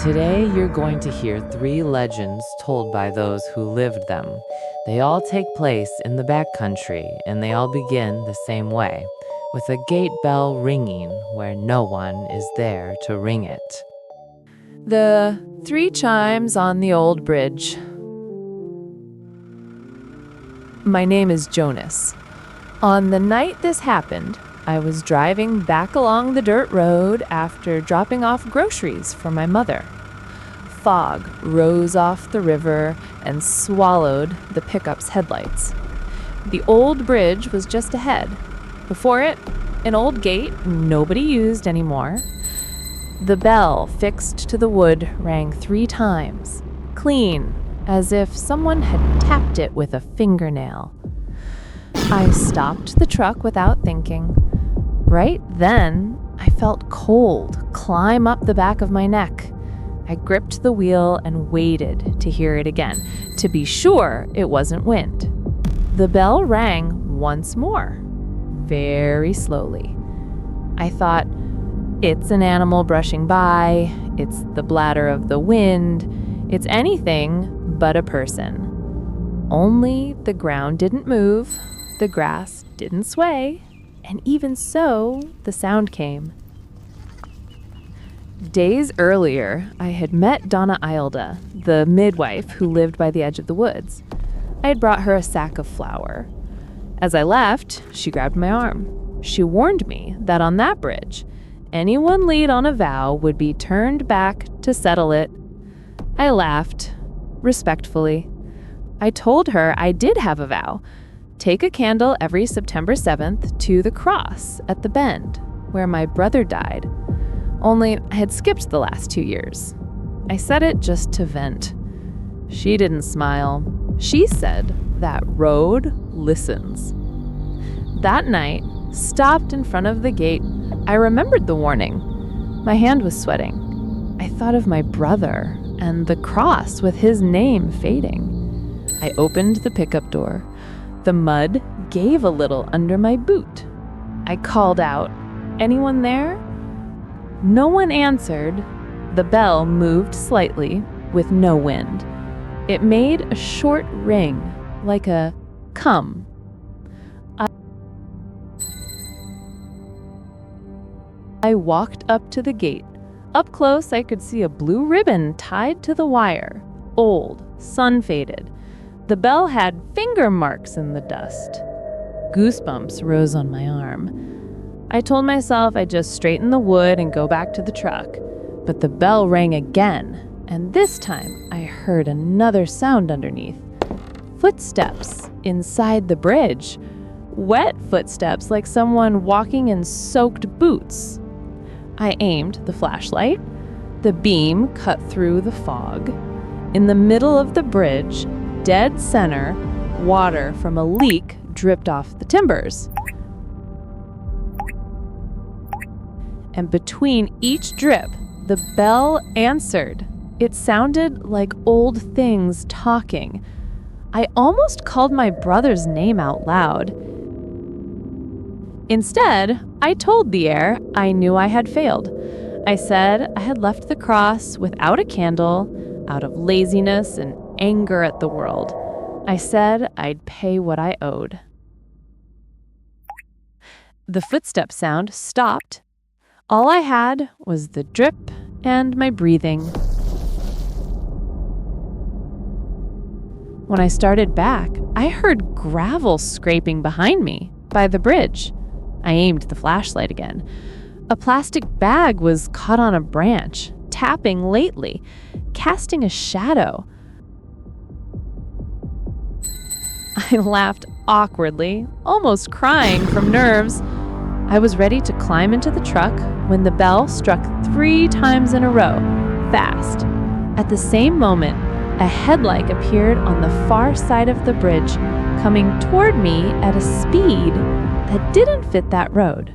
Today, you're going to hear 3 legends told by those who lived them. They all take place in the backcountry, and they all begin the same way, with a gate bell ringing where no one is there to ring it. The 3 chimes on the old bridge. My name is Jonas. On the night this happened, I was driving back along the dirt road after dropping off groceries for my mother. Fog rose off the river and swallowed the pickup's headlights. The old bridge was just ahead. Before it, an old gate nobody used anymore. The bell fixed to the wood rang 3 times, clean, as if someone had tapped it with a fingernail. I stopped the truck without thinking. Right then, I felt cold climb up the back of my neck. I gripped the wheel and waited to hear it again, to be sure it wasn't wind. The bell rang once more, very slowly. I thought, it's an animal brushing by, it's the bladder of the wind, it's anything but a person. Only the ground didn't move, the grass didn't sway, and even so, the sound came. Days earlier, I had met Donna Ilda, the midwife who lived by the edge of the woods. I had brought her a sack of flour. As I left, she grabbed my arm. She warned me that on that bridge, anyone laid on a vow would be turned back to settle it. I laughed, respectfully. I told her I did have a vow. Take a candle every September 7th to the cross at the bend, where my brother died. Only I had skipped the last 2 years. I said it just to vent. She didn't smile. She said that road listens. That night, stopped in front of the gate, I remembered the warning. My hand was sweating. I thought of my brother and the cross with his name fading. I opened the pickup door. The mud gave a little under my boot. I called out, "Anyone there?" No one answered. The bell moved slightly with no wind. It made a short ring, like a come. I walked up to the gate. Up close, I could see a blue ribbon tied to the wire, old, sun-faded. The bell had finger marks in the dust. Goosebumps rose on my arm. I told myself I'd just straighten the wood and go back to the truck. But the bell rang again, and this time I heard another sound underneath. Footsteps inside the bridge. Wet footsteps like someone walking in soaked boots. I aimed the flashlight. The beam cut through the fog. In the middle of the bridge, dead center, water from a leak dripped off the timbers. And between each drip, the bell answered. It sounded like old things talking. I almost called my brother's name out loud. Instead, I told the air I knew I had failed. I said I had left the cross without a candle, out of laziness and anger at the world. I said I'd pay what I owed. The footstep sound stopped. All I had was the drip and my breathing. When I started back, I heard gravel scraping behind me by the bridge. I aimed the flashlight again. A plastic bag was caught on a branch, tapping lately, casting a shadow. I laughed awkwardly, almost crying from nerves. I was ready to climb into the truck when the bell struck 3 times in a row, fast. At the same moment, a headlight appeared on the far side of the bridge, coming toward me at a speed that didn't fit that road.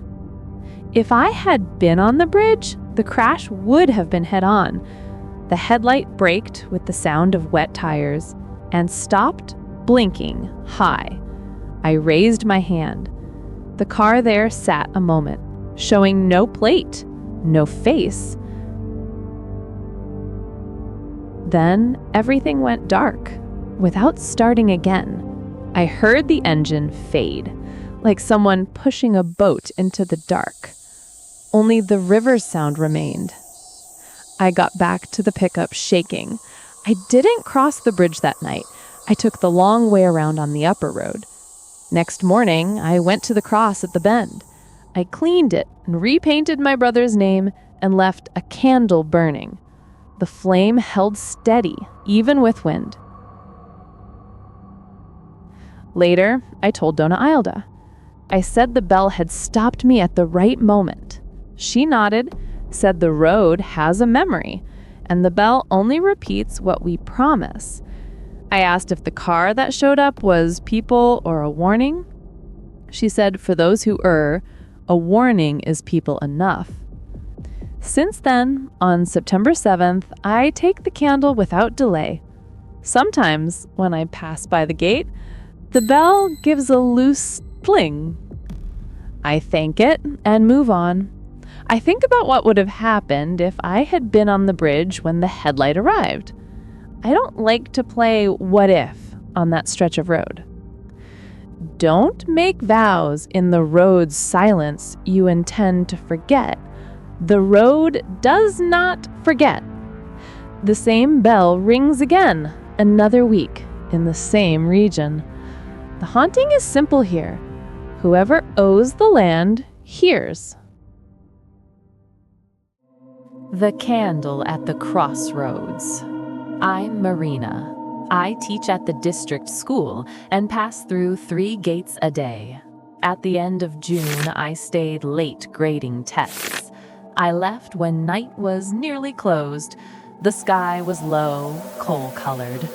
If I had been on the bridge, the crash would have been head-on. The headlight braked with the sound of wet tires and stopped, blinking high. I raised my hand. The car there sat a moment, showing no plate, no face. Then everything went dark, without starting again. I heard the engine fade, like someone pushing a boat into the dark. Only the river sound remained. I got back to the pickup shaking. I didn't cross the bridge that night. I took the long way around on the upper road. Next morning, I went to the cross at the bend. I cleaned it and repainted my brother's name and left a candle burning. The flame held steady, even with wind. Later, I told Dona Ailda. I said the bell had stopped me at the right moment. She nodded, said the road has a memory, and the bell only repeats what we promise. I asked if the car that showed up was people or a warning. She said, for those who err, a warning is people enough. Since then, on September 7th, I take the candle without delay. Sometimes, when I pass by the gate, the bell gives a loose pling. I thank it and move on. I think about what would have happened if I had been on the bridge when the headlight arrived. I don't like to play what if on that stretch of road. Don't make vows in the road's silence you intend to forget. The road does not forget. The same bell rings again, another week, in the same region. The haunting is simple here. Whoever owes the land hears. The Candle at the Crossroads. I'm Marina. I teach at the district school and pass through 3 gates a day. At the end of June, I stayed late grading tests. I left when night was nearly closed. The sky was low, coal-colored.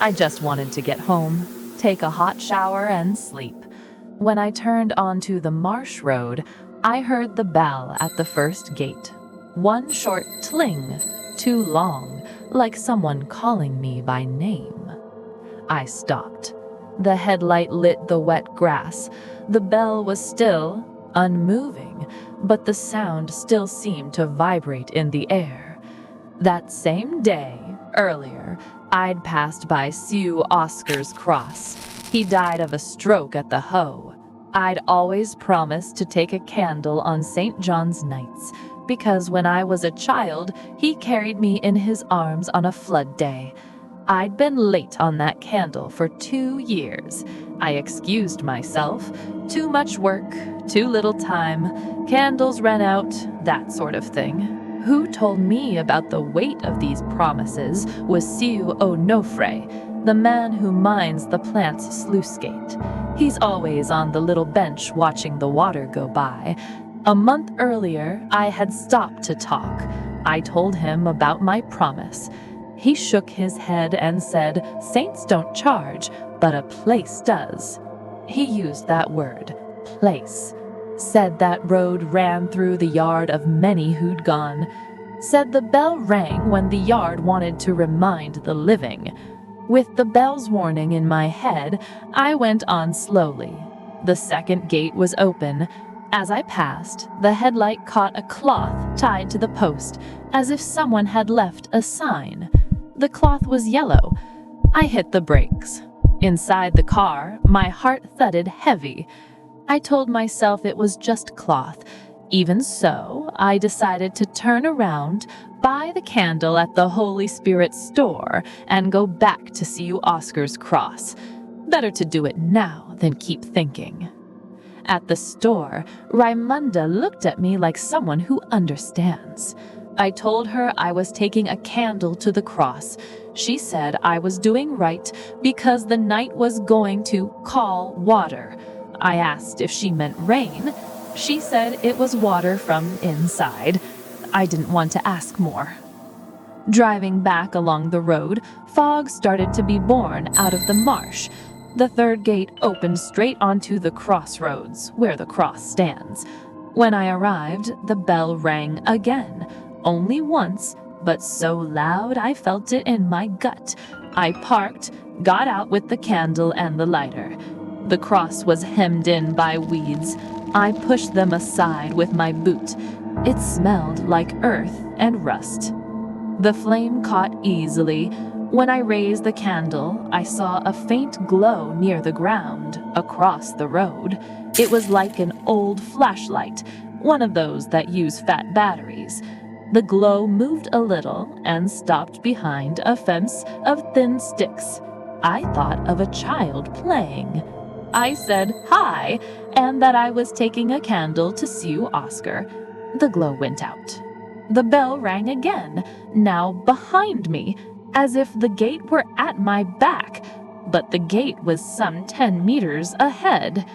I just wanted to get home, take a hot shower, and sleep. When I turned onto the marsh road, I heard the bell at the first gate. One short tling, too long, like someone calling me by name. I stopped. The headlight lit the wet grass. The bell was still, unmoving, but the sound still seemed to vibrate in the air. That same day, earlier, I'd passed by Sue Oscar's cross. He died of a stroke at the Hoe. I'd always promised to take a candle on St. John's nights, because when I was a child, he carried me in his arms on a flood day. I'd been late on that candle for 2 years. I excused myself. Too much work, too little time, candles ran out, that sort of thing. Who told me about the weight of these promises was Sue Onofre, the man who minds the plant's sluice gate. He's always on the little bench watching the water go by. A month earlier, I had stopped to talk. I told him about my promise. He shook his head and said, "Saints don't charge, but a place does." He used that word, place. Said that road ran through the yard of many who'd gone. Said the bell rang when the yard wanted to remind the living. With the bell's warning in my head, I went on slowly. The second gate was open. As I passed, the headlight caught a cloth tied to the post, as if someone had left a sign. The cloth was yellow. I hit the brakes. Inside the car, my heart thudded heavy. I told myself it was just cloth. Even so, I decided to turn around, buy the candle at the Holy Spirit store, and go back to see Oscar's cross. Better to do it now than keep thinking. At the store, Raimunda looked at me like someone who understands. I told her I was taking a candle to the cross. She said I was doing right because the night was going to call water. I asked if she meant rain. She said it was water from inside. I didn't want to ask more. Driving back along the road, fog started to be born out of the marsh. The third gate opened straight onto the crossroads, where the cross stands. When I arrived, the bell rang again. Only once, but so loud I felt it in my gut. I parked, got out with the candle and the lighter. The cross was hemmed in by weeds. I pushed them aside with my boot. It smelled like earth and rust. The flame caught easily. When I raised the candle, I saw a faint glow near the ground, across the road. It was like an old flashlight, one of those that use fat batteries. The glow moved a little and stopped behind a fence of thin sticks. I thought of a child playing. I said hi, and that I was taking a candle to Sue Oscar. The glow went out. The bell rang again, now behind me, as if the gate were at my back, but the gate was some 10 meters ahead.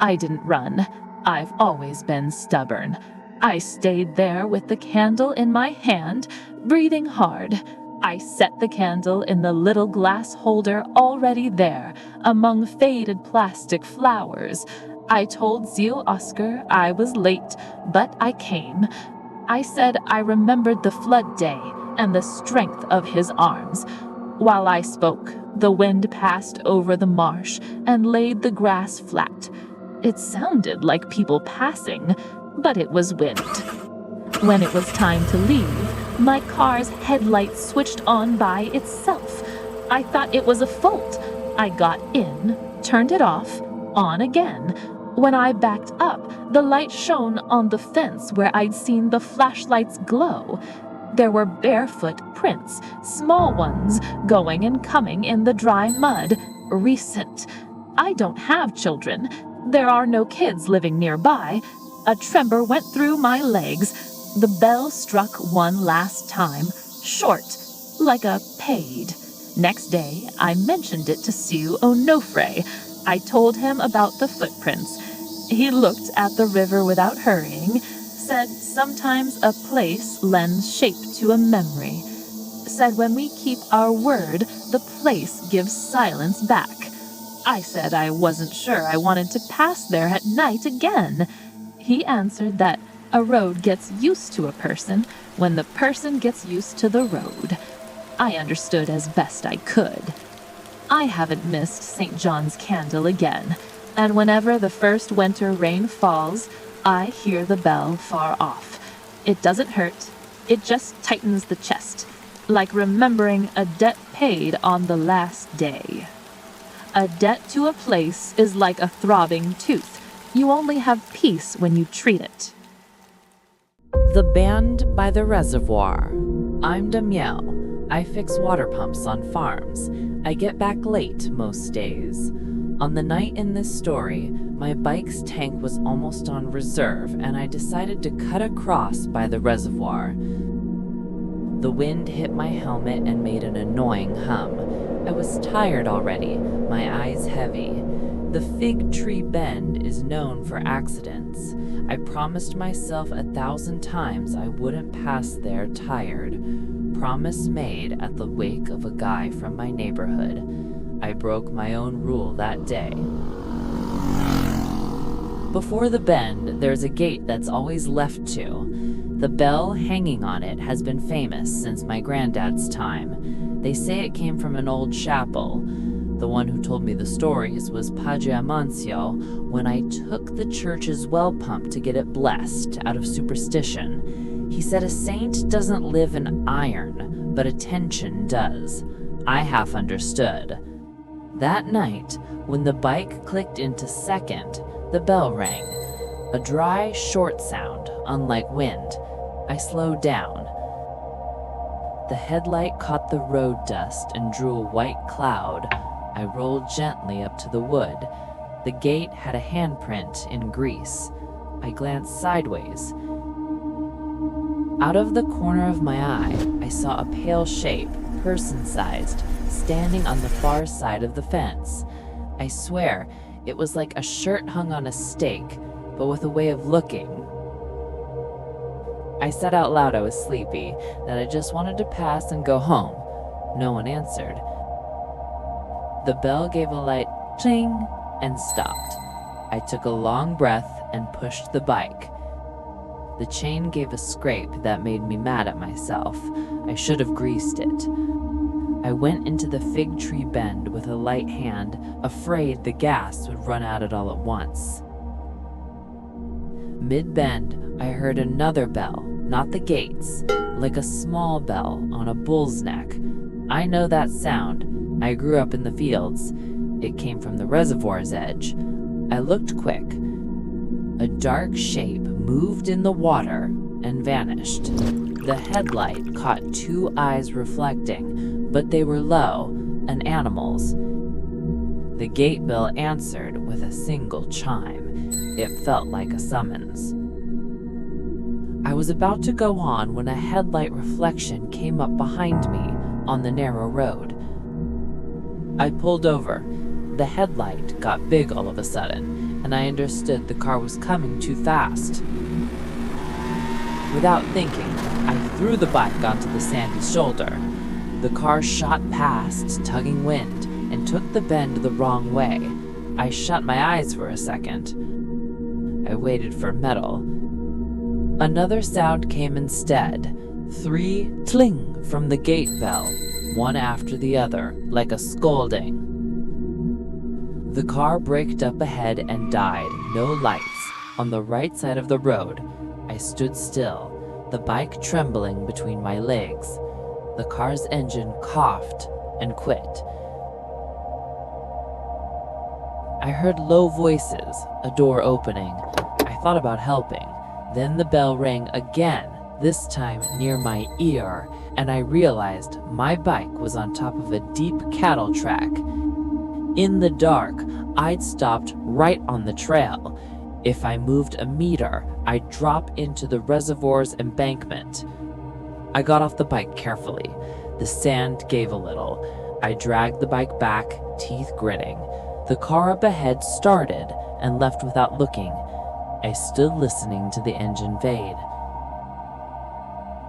I didn't run. I've always been stubborn. I stayed there with the candle in my hand, breathing hard. I set the candle in the little glass holder already there, among faded plastic flowers. I told Zeal Oscar I was late, but I came. I said I remembered the flood day and the strength of his arms. While I spoke, the wind passed over the marsh and laid the grass flat. It sounded like people passing, but it was wind. When it was time to leave, my car's headlight switched on by itself. I thought it was a fault. I got in, turned it off, on again. When I backed up, the light shone on the fence where I'd seen the flashlight's glow. There were barefoot prints, small ones, going and coming in the dry mud, recent. I don't have children. There are no kids living nearby. A tremor went through my legs. The bell struck one last time, short, like a paid. Next day, I mentioned it to Sue Onofre. I told him about the footprints. He looked at the river without hurrying, said sometimes a place lends shape to a memory. Said when we keep our word, the place gives silence back. I said I wasn't sure I wanted to pass there at night again. He answered that a road gets used to a person when the person gets used to the road. I understood as best I could. I haven't missed St. John's candle again, and whenever the first winter rain falls, I hear the bell far off. It doesn't hurt, it just tightens the chest, like remembering a debt paid on the last day. A debt to a place is like a throbbing tooth. You only have peace when you treat it. The Band by the Reservoir. I'm Damiel. I fix water pumps on farms. I get back late most days. On the night in this story, my bike's tank was almost on reserve, and I decided to cut across by the reservoir. The wind hit my helmet and made an annoying hum. I was tired already, my eyes heavy. The Fig Tree Bend is known for accidents. I promised myself 1,000 times I wouldn't pass there tired. Promise made at the wake of a guy from my neighborhood. I broke my own rule that day. Before the bend, there's a gate that's always left to. The bell hanging on it has been famous since my granddad's time. They say it came from an old chapel. The one who told me the stories was Padre Amancio when I took the church's well pump to get it blessed out of superstition. He said a saint doesn't live in iron, but attention does. I half understood. That night, when the bike clicked into second, the bell rang. A dry, short sound, unlike wind. I slowed down. The headlight caught the road dust and drew a white cloud. I rolled gently up to the wood. The gate had a handprint in grease. I glanced sideways. Out of the corner of my eye, I saw a pale shape, person-sized, standing on the far side of the fence. I swear, it was like a shirt hung on a stake, but with a way of looking. I said out loud I was sleepy, that I just wanted to pass and go home. No one answered. The bell gave a light ching and stopped. I took a long breath and pushed the bike. The chain gave a scrape that made me mad at myself. I should have greased it. I went into the Fig Tree Bend with a light hand, afraid the gas would run out at all at once. Mid-bend, I heard another bell, not the gates, like a small bell on a bull's neck. I know that sound. I grew up in the fields. It came from the reservoir's edge. I looked quick. A dark shape moved in the water and vanished. The headlight caught two eyes reflecting, but they were low and animals. The gate bell answered with a single chime. It felt like a summons. I was about to go on when a headlight reflection came up behind me on the narrow road. I pulled over. The headlight got big all of a sudden, and I understood the car was coming too fast. Without thinking, I threw the bike onto the sandy shoulder. The car shot past, tugging wind, and took the bend the wrong way. I shut my eyes for a second. I waited for metal. Another sound came instead. 3 tling from the gate bell, one after the other, like a scolding. The car braked up ahead and died, no lights, on the right side of the road. I stood still, the bike trembling between my legs. The car's engine coughed and quit. I heard low voices, a door opening. I thought about helping. Then the bell rang again, this time near my ear, and I realized my bike was on top of a deep cattle track. In the dark, I'd stopped right on the trail. If I moved a meter, I'd drop into the reservoir's embankment. I got off the bike carefully. The sand gave a little. I dragged the bike back, teeth gritting. The car up ahead started and left without looking. I stood listening to the engine fade.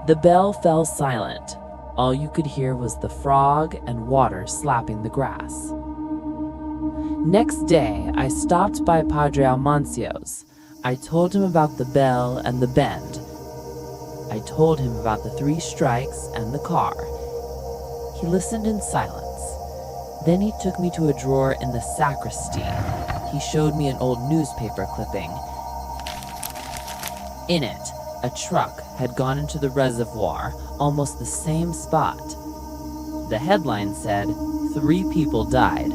The bell fell silent. All you could hear was the frog and water slapping the grass. Next day, I stopped by Padre Almancio's. I told him about the bell and the bend. I told him about the 3 strikes and the car. He listened in silence. Then he took me to a drawer in the sacristy. He showed me an old newspaper clipping. In it, a truck had gone into the reservoir, almost the same spot. The headline said, 3 people died.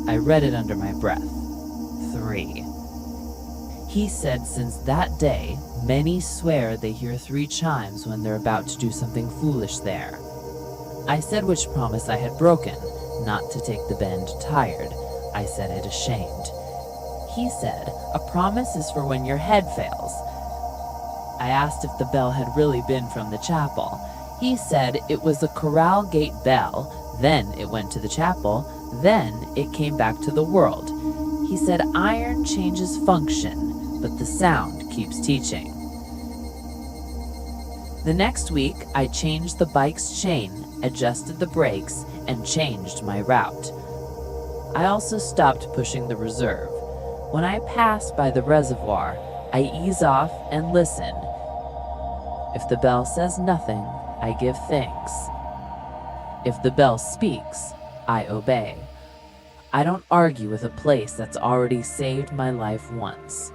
I read it under my breath. 3. He said since that day, many swear they hear 3 chimes when they're about to do something foolish there. I said which promise I had broken, not to take the bend tired. I said it ashamed. He said, a promise is for when your head fails. I asked if the bell had really been from the chapel. He said it was a corral gate bell, then it went to the chapel, then it came back to the world. He said iron changes function, but the sound keeps teaching. The next week, I changed the bike's chain, adjusted the brakes, and changed my route. I also stopped pushing the reserve. When I pass by the reservoir, I ease off and listen. If the bell says nothing, I give thanks. If the bell speaks, I obey. I don't argue with a place that's already saved my life once.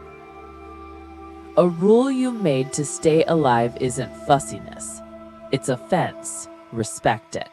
A rule you made to stay alive isn't fussiness. It's a fence. Respect it.